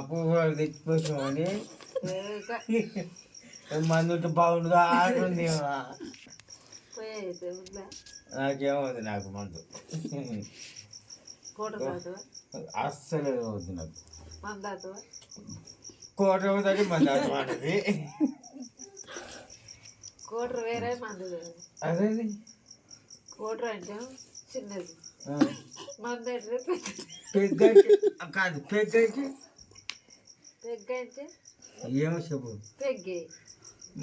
పువ్వు తెచ్చిపోసామని మందు ఉంటే బాగుండుగా ఆడుంది నాకేమవుతుంది నాకు మందు అస్సలు వద్దు నాకు కోట అవుతుంది మంది ఆడది కోటరు వేరే మందు అదే కోటరు అంటే చిన్నది మందు పెగ్గైతే కాదు పెగ్గైతే పెగ్గైతే ఏమో చెప్పు పెగ్గే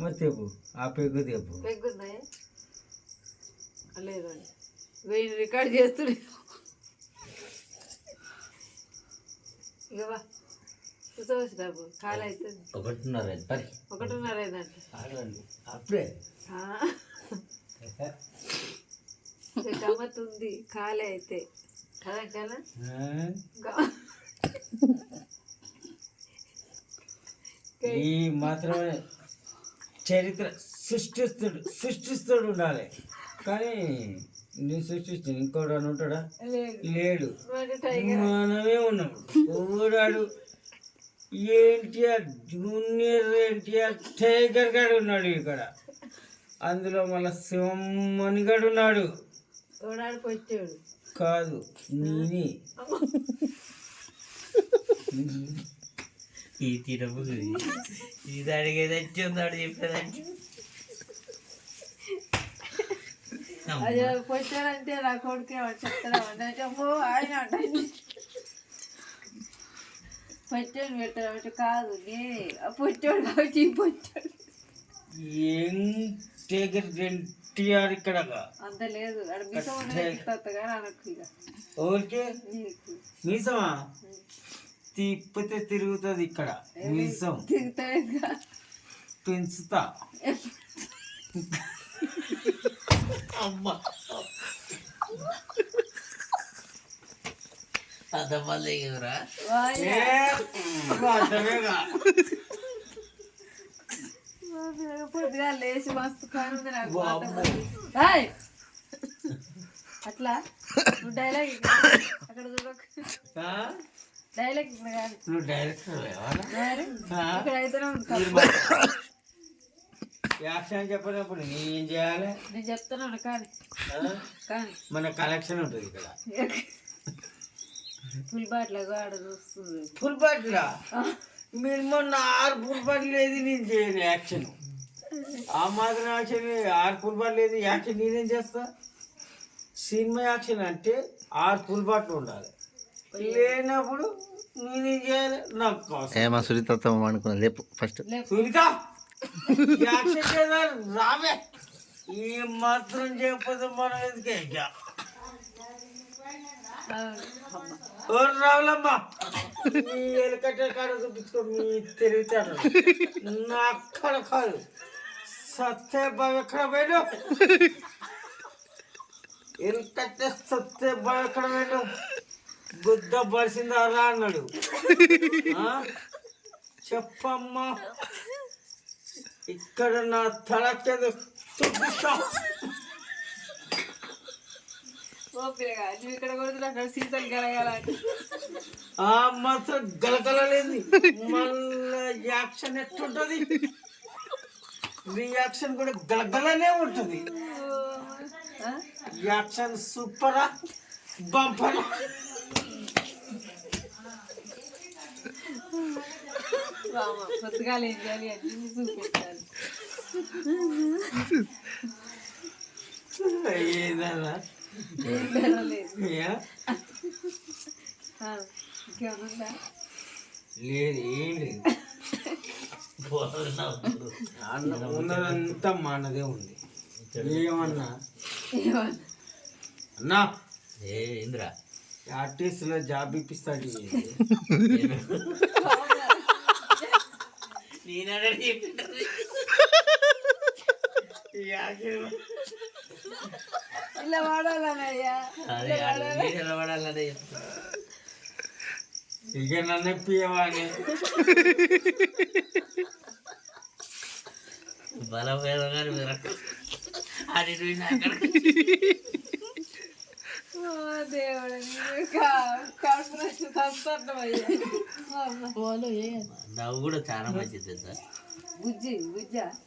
మరి చెప్పు ఆ పెగ్గు చెప్పు పెగ్గుందా లేదండి వెయ్యి రికార్డ్ చేస్తుండే ఇక చూసవచ్చు కాలు అవుతుంది 1:30 అయిందంటే అప్పుడే గమ్మత్ ఉంది కాలే అయితే కదా కదా ఈ మాత్రమే చరిత్ర సృష్టిస్తుడు ఉండాలి కానీ నేను సృష్టిస్తాను ఇంకోటి అని ఉంటాడా లేడు మనమే ఉన్నాం ఊరాడు ఎన్టీఆర్ జూనియర్ ఎన్టీఆర్ టైగర్ గాడు ఉన్నాడు ఇక్కడ అందులో మళ్ళీ శివమ్మని గాడు ఉన్నాడు వచ్చాడు కాదు నేనే ఈ తినము ఇది అడిగేది వచ్చి ఉన్నాడు చెప్పేదంటే అదే పొచ్చాడంటే నా కొడుకు చెప్తాడా ఆయన పొచ్చాడు పెట్టాడు కాదు నేనే పొచ్చాడు కాబట్టి పొచ్చాడు ఎన్టీఆర్ ఇక్కడ అంత లేదు కానీ అనకు ఇక ఓకే మీసమా తిప్పితే తిరుగుతుంది ఇక్కడ మీసం పెంచుతా అమ్మా అదమ్మలే కదరా పొద్దుగా లేచి మస్తు కానుంది నాకు అట్లా నువ్వు డైలాగ్ అక్కడ చూడకు డైలాగ్ ఇక్కడ కాదు నువ్వు డైరెక్టర్ ఇక్కడ అయితే యాక్షన్ చెప్పినప్పుడు నేనేం చేయాలి నేను చెప్తున్నాను కానీ కానీ మన కలెక్షన్ ఉంటుంది ఇక్కడ ఫుల్ బాటిల్ ఆడ చూస్తుంది ఫుల్ బాటిలా మీరు మొన్న 6 ఫుల్ బాటిల్ లేదు నేను చేయను యాక్షన్ ఆ మాత్రం యాక్షన్ 6 ఫుల్ బాటిల్ లేదు యాక్షన్ నేనేం చేస్తా సినిమా యాక్షన్ అంటే 6 ఫుల్ బాటిల్ ఉండాలి లేనప్పుడు నేనేం చేయాలి నాకు సునీత అనుకున్నా లేపు ఫస్ట్ సునీత యాక్షన్ చేయాలి రావే ఈ మాత్రం చేయకపోతే మనం ఎందుకే రావులమ్మా మీ ఎలుకట్టే కాడ చూపించుకో మీ తెలివితేటలు నా అక్కడ కాదు సత్యబాబు ఎక్కడ పోయాడు ఎలుకట్టే సత్యబాబు ఎక్కడ పోయాడు గుద్ద బలిసిందా రా అన్నాడు చెప్పమ్మా ఇక్కడ నా తలకేదో చూపిస్తా ఇక్కడ కూడా సీతలు గలగల మాత్రం గలగలలేదు మళ్ళా యాక్షన్ ఎట్టుంటది రియాక్షన్ కూడా గలగలనే ఉంటుంది యాక్షన్ సూపరా బంపరా కొత్తగా ఏం చేయాలి అన్ని చూపించాలి ఏదన్నా ఇంకేమన్నా లేదు ఏం లేదు ఉన్నదంతా మనదే ఉంది ఏమన్నా అన్నా ఇంద్రా ఆర్టిస్ట్లో జాబ్ ఇప్పిస్తాడు ఇలా వాడాలన్నయ్యా ఇక నన్ను పియవాని బలమైన అది దేవుడు కాన్ఫరెన్స్ సంతోషం నవ్వు కూడా చాలా మంచిది తెలుసా బుజ్జి బుజ్జా